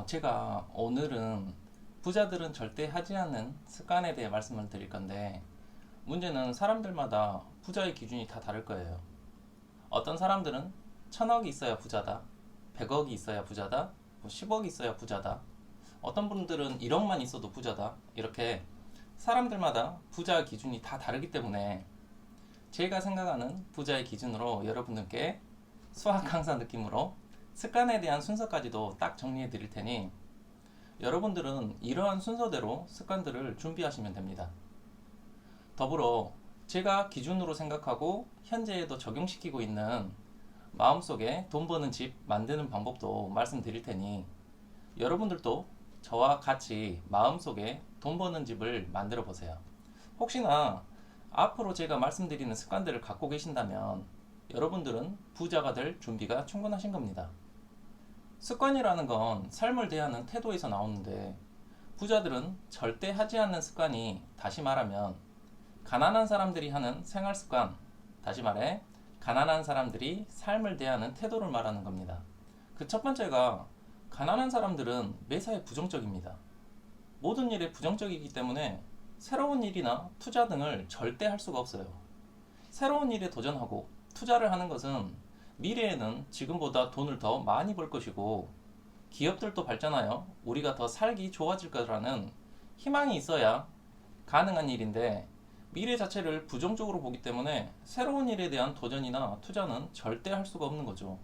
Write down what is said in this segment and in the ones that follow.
제가 오늘은 부자들은 절대 하지 않는 습관에 대해 말씀을 드릴 건데, 문제는 사람들마다 부자의 기준이 다 다를 거예요. 어떤 사람들은 1000억이 있어야 부자다, 100억이 있어야 부자다, 10억이 있어야 부자다, 어떤 분들은 1억만 있어도 부자다, 이렇게 사람들마다 부자의 기준이 다 다르기 때문에 제가 생각하는 부자의 기준으로 여러분들께 수학 강사 느낌으로 습관에 대한 순서까지도 딱 정리해 드릴 테니 여러분들은 이러한 순서대로 습관들을 준비하시면 됩니다. 더불어 제가 기준으로 생각하고 현재에도 적용시키고 있는 마음속에 돈 버는 집 만드는 방법도 말씀드릴 테니 여러분들도 저와 같이 마음속에 돈 버는 집을 만들어 보세요. 혹시나 앞으로 제가 말씀드리는 습관들을 갖고 계신다면 여러분들은 부자가 될 준비가 충분하신 겁니다. 습관이라는 건 삶을 대하는 태도에서 나오는데, 부자들은 절대 하지 않는 습관이, 다시 말하면 가난한 사람들이 하는 생활 습관, 다시 말해 가난한 사람들이 삶을 대하는 태도를 말하는 겁니다. 그 첫 번째가, 가난한 사람들은 매사에 부정적입니다. 모든 일에 부정적이기 때문에 새로운 일이나 투자 등을 절대 할 수가 없어요. 새로운 일에 도전하고 투자를 하는 것은 미래에는 지금보다 돈을 더 많이 벌 것이고 기업들도 발전하여 우리가 더 살기 좋아질 거라는 희망이 있어야 가능한 일인데, 미래 자체를 부정적으로 보기 때문에 새로운 일에 대한 도전이나 투자는 절대 할 수가 없는 거죠.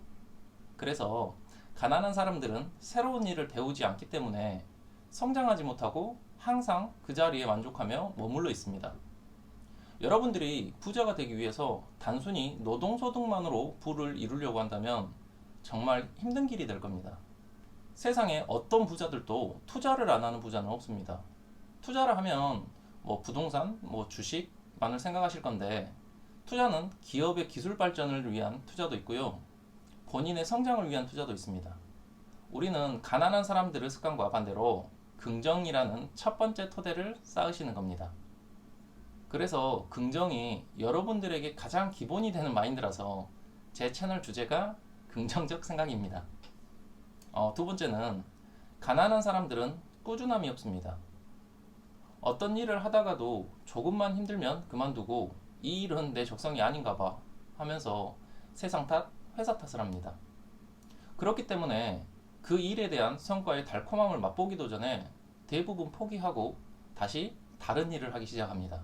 그래서 가난한 사람들은 새로운 일을 배우지 않기 때문에 성장하지 못하고 항상 그 자리에 만족하며 머물러 있습니다. 여러분들이 부자가 되기 위해서 단순히 노동소득만으로 부를 이루려고 한다면 정말 힘든 길이 될 겁니다. 세상에 어떤 부자들도 투자를 안 하는 부자는 없습니다. 투자를 하면 부동산, 주식만을 생각하실 건데, 투자는 기업의 기술 발전을 위한 투자도 있고요. 본인의 성장을 위한 투자도 있습니다. 우리는 가난한 사람들의 습관과 반대로 긍정이라는 첫 번째 토대를 쌓으시는 겁니다. 그래서 긍정이 여러분들에게 가장 기본이 되는 마인드라서 제 채널 주제가 긍정적 생각입니다. 두 번째는, 가난한 사람들은 꾸준함이 없습니다. 어떤 일을 하다가도 조금만 힘들면 그만두고 이 일은 내 적성이 아닌가 봐 하면서 세상 탓, 회사 탓을 합니다. 그렇기 때문에 그 일에 대한 성과의 달콤함을 맛보기도 전에 대부분 포기하고 다시 다른 일을 하기 시작합니다.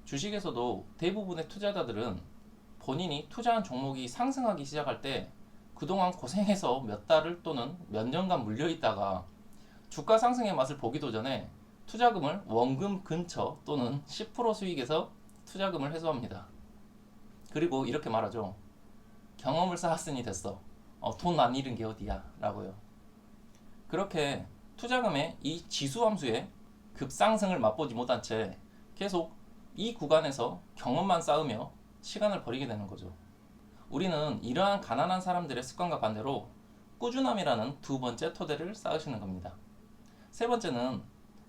주식에서도 대부분의 투자자들은 본인이 투자한 종목이 상승하기 시작할 때 그동안 고생해서 몇 달을 또는 몇 년간 물려있다가 주가 상승의 맛을 보기도 전에 투자금을 원금 근처 또는 10% 수익에서 투자금을 회수합니다. 그리고 이렇게 말하죠. 경험을 쌓았으니 됐어. 돈 안 잃은 게 어디야 라고요. 그렇게 투자금의 이 지수함수의 급상승을 맛보지 못한 채 계속 이 구간에서 경험만 쌓으며 시간을 버리게 되는 거죠. 우리는 이러한 가난한 사람들의 습관과 반대로 꾸준함이라는 두 번째 토대를 쌓으시는 겁니다. 세 번째는,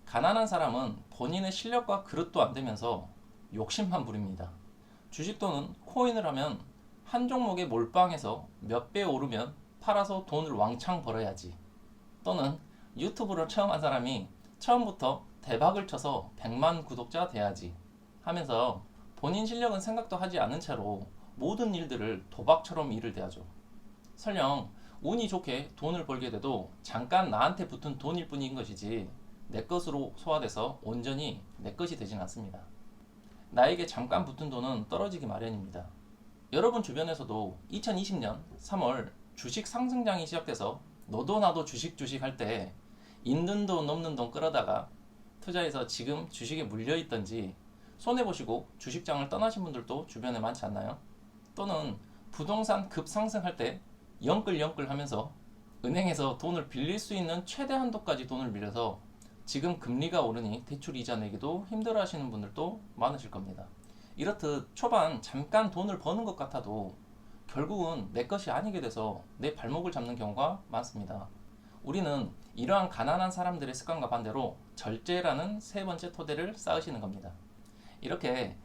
가난한 사람은 본인의 실력과 그릇도 안 되면서 욕심만 부립니다. 주식 또는 코인을 하면 한 종목에 몰빵해서 몇 배 오르면 팔아서 돈을 왕창 벌어야지, 또는 유튜브를 처음 한 사람이 처음부터 대박을 쳐서 100만 구독자 돼야지 하면서 본인 실력은 생각도 하지 않은 채로 모든 일들을 도박처럼 일을 대하죠. 설령 운이 좋게 돈을 벌게 돼도 잠깐 나한테 붙은 돈일 뿐인 것이지 내 것으로 소화돼서 온전히 내 것이 되진 않습니다. 나에게 잠깐 붙은 돈은 떨어지기 마련입니다. 여러분 주변에서도 2020년 3월 주식 상승장이 시작돼서 너도 나도 주식 할 때 있는 돈 없는 돈 끌어다가 투자해서 지금 주식에 물려있던지 손해보시고 주식장을 떠나신 분들도 주변에 많지 않나요? 또는 부동산 급상승할 때 영끌 하면서 은행에서 돈을 빌릴 수 있는 최대 한도까지 돈을 빌려서 지금 금리가 오르니 대출 이자 내기도 힘들어 하시는 분들도 많으실 겁니다. 이렇듯 초반 잠깐 돈을 버는 것 같아도 결국은 내 것이 아니게 돼서 내 발목을 잡는 경우가 많습니다. 우리는 이러한 가난한 사람들의 습관과 반대로 절제라는 세 번째 토대를 쌓으시는 겁니다. 이렇게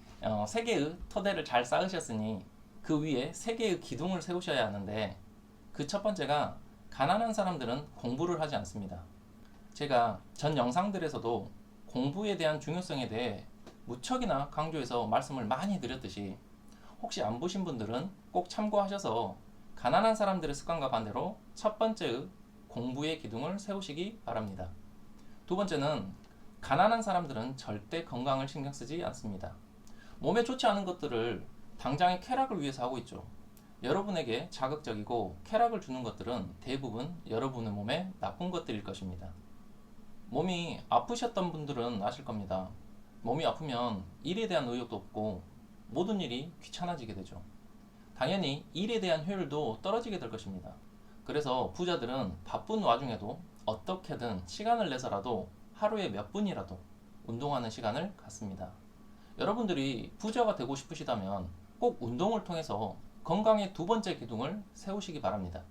세 개의 토대를 잘 쌓으셨으니 그 위에 세 개의 기둥을 세우셔야 하는데, 그 첫 번째가 가난한 사람들은 공부를 하지 않습니다. 제가 전 영상들에서도 공부에 대한 중요성에 대해 무척이나 강조해서 말씀을 많이 드렸듯이 혹시 안 보신 분들은 꼭 참고하셔서 가난한 사람들의 습관과 반대로 첫 번째의 공부의 기둥을 세우시기 바랍니다. 두 번째는 가난한 사람들은 절대 건강을 신경 쓰지 않습니다. 몸에 좋지 않은 것들을 당장의 쾌락을 위해서 하고 있죠. 여러분에게 자극적이고 쾌락을 주는 것들은 대부분 여러분의 몸에 나쁜 것들일 것입니다. 몸이 아프셨던 분들은 아실 겁니다. 몸이 아프면 일에 대한 의욕도 없고 모든 일이 귀찮아지게 되죠. 당연히 일에 대한 효율도 떨어지게 될 것입니다. 그래서 부자들은 바쁜 와중에도 어떻게든 시간을 내서라도 하루에 몇 분이라도 운동하는 시간을 갖습니다. 여러분들이 부자가 되고 싶으시다면 꼭 운동을 통해서 건강의 두 번째 기둥을 세우시기 바랍니다.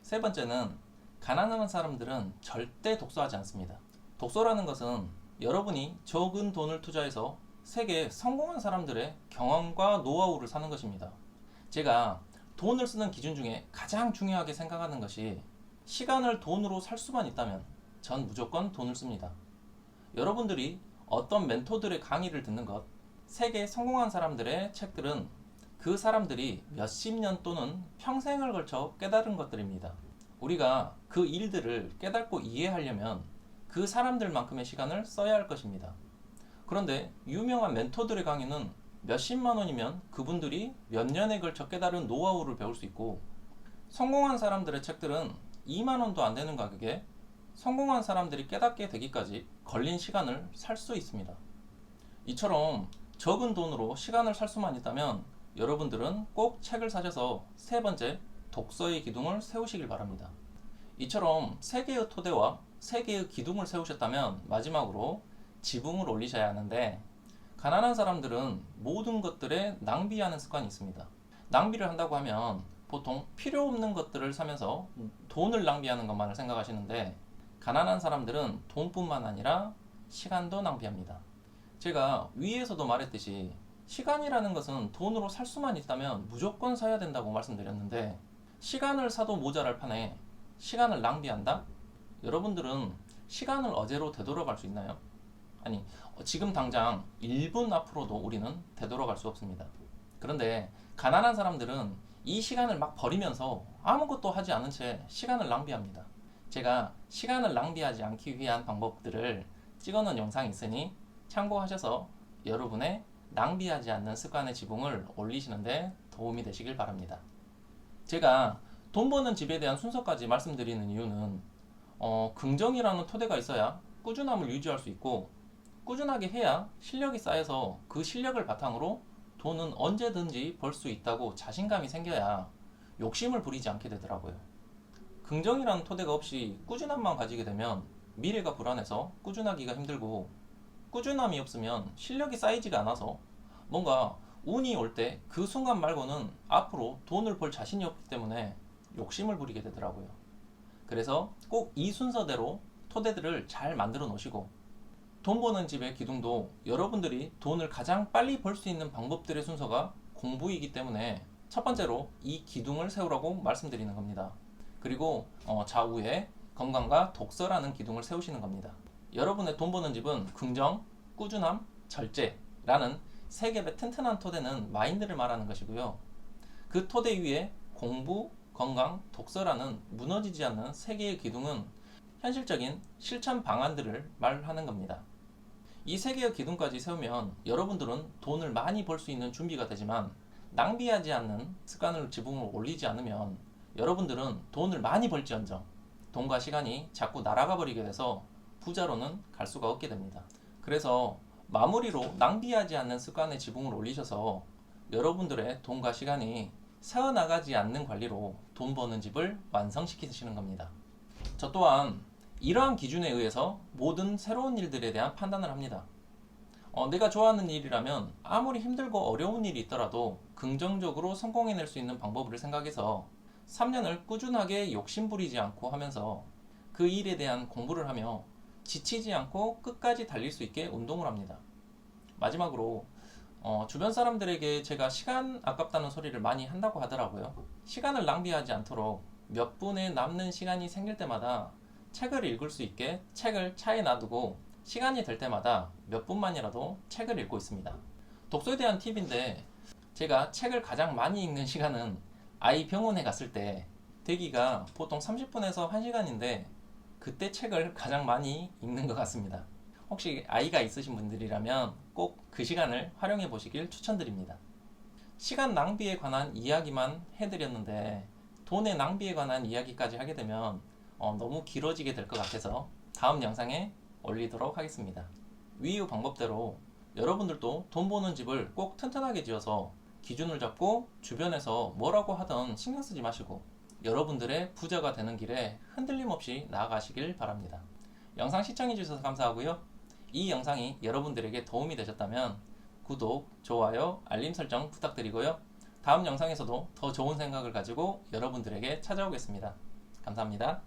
세 번째는 가난한 사람들은 절대 독서하지 않습니다. 독서라는 것은 여러분이 적은 돈을 투자해서 세계 성공한 사람들의 경험과 노하우를 사는 것입니다. 제가 돈을 쓰는 기준 중에 가장 중요하게 생각하는 것이 시간을 돈으로 살 수만 있다면 전 무조건 돈을 씁니다. 여러분들이 어떤 멘토들의 강의를 듣는 것, 세계 성공한 사람들의 책들은 그 사람들이 몇십 년 또는 평생을 걸쳐 깨달은 것들입니다. 우리가 그 일들을 깨닫고 이해하려면 그 사람들만큼의 시간을 써야 할 것입니다. 그런데 유명한 멘토들의 강의는 몇십만 원이면 그분들이 몇 년에 걸쳐 깨달은 노하우를 배울 수 있고, 성공한 사람들의 책들은 2만 원도 안 되는 가격에 성공한 사람들이 깨닫게 되기까지 걸린 시간을 살 수 있습니다. 이처럼 적은 돈으로 시간을 살 수만 있다면 여러분들은 꼭 책을 사셔서 세 번째 독서의 기둥을 세우시길 바랍니다. 이처럼 세 개의 토대와 세 개의 기둥을 세우셨다면 마지막으로 지붕을 올리셔야 하는데, 가난한 사람들은 모든 것들에 낭비하는 습관이 있습니다. 낭비를 한다고 하면 보통 필요 없는 것들을 사면서 돈을 낭비하는 것만을 생각하시는데, 가난한 사람들은 돈뿐만 아니라 시간도 낭비합니다. 제가 위에서도 말했듯이 시간이라는 것은 돈으로 살 수만 있다면 무조건 사야 된다고 말씀드렸는데, 시간을 사도 모자랄 판에 시간을 낭비한다? 여러분들은 시간을 어제로 되돌아갈 수 있나요? 아니, 지금 당장 1분 앞으로도 우리는 되돌아갈 수 없습니다. 그런데 가난한 사람들은 이 시간을 막 버리면서 아무것도 하지 않은 채 시간을 낭비합니다. 제가 시간을 낭비하지 않기 위한 방법들을 찍어놓은 영상이 있으니 참고하셔서 여러분의 낭비하지 않는 습관의 지붕을 올리시는데 도움이 되시길 바랍니다. 제가 돈 버는 집에 대한 순서까지 말씀드리는 이유는 긍정이라는 토대가 있어야 꾸준함을 유지할 수 있고, 꾸준하게 해야 실력이 쌓여서 그 실력을 바탕으로 돈은 언제든지 벌 수 있다고 자신감이 생겨야 욕심을 부리지 않게 되더라고요. 긍정이라는 토대가 없이 꾸준함만 가지게 되면 미래가 불안해서 꾸준하기가 힘들고, 꾸준함이 없으면 실력이 쌓이지가 않아서 뭔가 운이 올 때 그 순간 말고는 앞으로 돈을 벌 자신이 없기 때문에 욕심을 부리게 되더라고요. 그래서 꼭 이 순서대로 토대들을 잘 만들어 놓으시고, 돈 버는 집의 기둥도 여러분들이 돈을 가장 빨리 벌 수 있는 방법들의 순서가 공부이기 때문에 첫 번째로 이 기둥을 세우라고 말씀드리는 겁니다. 그리고 좌우에 건강과 독서라는 기둥을 세우시는 겁니다. 여러분의 돈 버는 집은 긍정, 꾸준함, 절제라는 세 개의 튼튼한 토대는 마인드를 말하는 것이고요. 그 토대 위에 공부, 건강, 독서라는 무너지지 않는 세 개의 기둥은 현실적인 실천 방안들을 말하는 겁니다. 이 세 개의 기둥까지 세우면 여러분들은 돈을 많이 벌 수 있는 준비가 되지만, 낭비하지 않는 습관을 지붕을 올리지 않으면 여러분들은 돈을 많이 벌지언정 돈과 시간이 자꾸 날아가 버리게 돼서 부자로는 갈 수가 없게 됩니다. 그래서 마무리로 낭비하지 않는 습관의 지붕을 올리셔서 여러분들의 돈과 시간이 새어나가지 않는 관리로 돈 버는 집을 완성시키시는 겁니다. 저 또한 이러한 기준에 의해서 모든 새로운 일들에 대한 판단을 합니다. 내가 좋아하는 일이라면 아무리 힘들고 어려운 일이 있더라도 긍정적으로 성공해낼 수 있는 방법을 생각해서 3년을 꾸준하게 욕심부리지 않고 하면서 그 일에 대한 공부를 하며 지치지 않고 끝까지 달릴 수 있게 운동을 합니다. 마지막으로 주변 사람들에게 제가 시간 아깝다는 소리를 많이 한다고 하더라고요. 시간을 낭비하지 않도록 몇 분의 남는 시간이 생길 때마다 책을 읽을 수 있게 책을 차에 놔두고 시간이 될 때마다 몇 분만이라도 책을 읽고 있습니다. 독서에 대한 팁인데, 제가 책을 가장 많이 읽는 시간은 아이 병원에 갔을 때, 대기가 보통 30분에서 1시간인데 그때 책을 가장 많이 읽는 것 같습니다. 혹시 아이가 있으신 분들이라면 꼭 그 시간을 활용해 보시길 추천드립니다. 시간 낭비에 관한 이야기만 해드렸는데, 돈의 낭비에 관한 이야기까지 하게 되면 너무 길어지게 될 것 같아서 다음 영상에 올리도록 하겠습니다. 위의 방법대로 여러분들도 돈 버는 집을 꼭 튼튼하게 지어서 기준을 잡고 주변에서 뭐라고 하든 신경 쓰지 마시고 여러분들의 부자가 되는 길에 흔들림 없이 나아가시길 바랍니다. 영상 시청해 주셔서 감사하고요. 이 영상이 여러분들에게 도움이 되셨다면 구독, 좋아요, 알림 설정 부탁드리고요. 다음 영상에서도 더 좋은 생각을 가지고 여러분들에게 찾아오겠습니다. 감사합니다.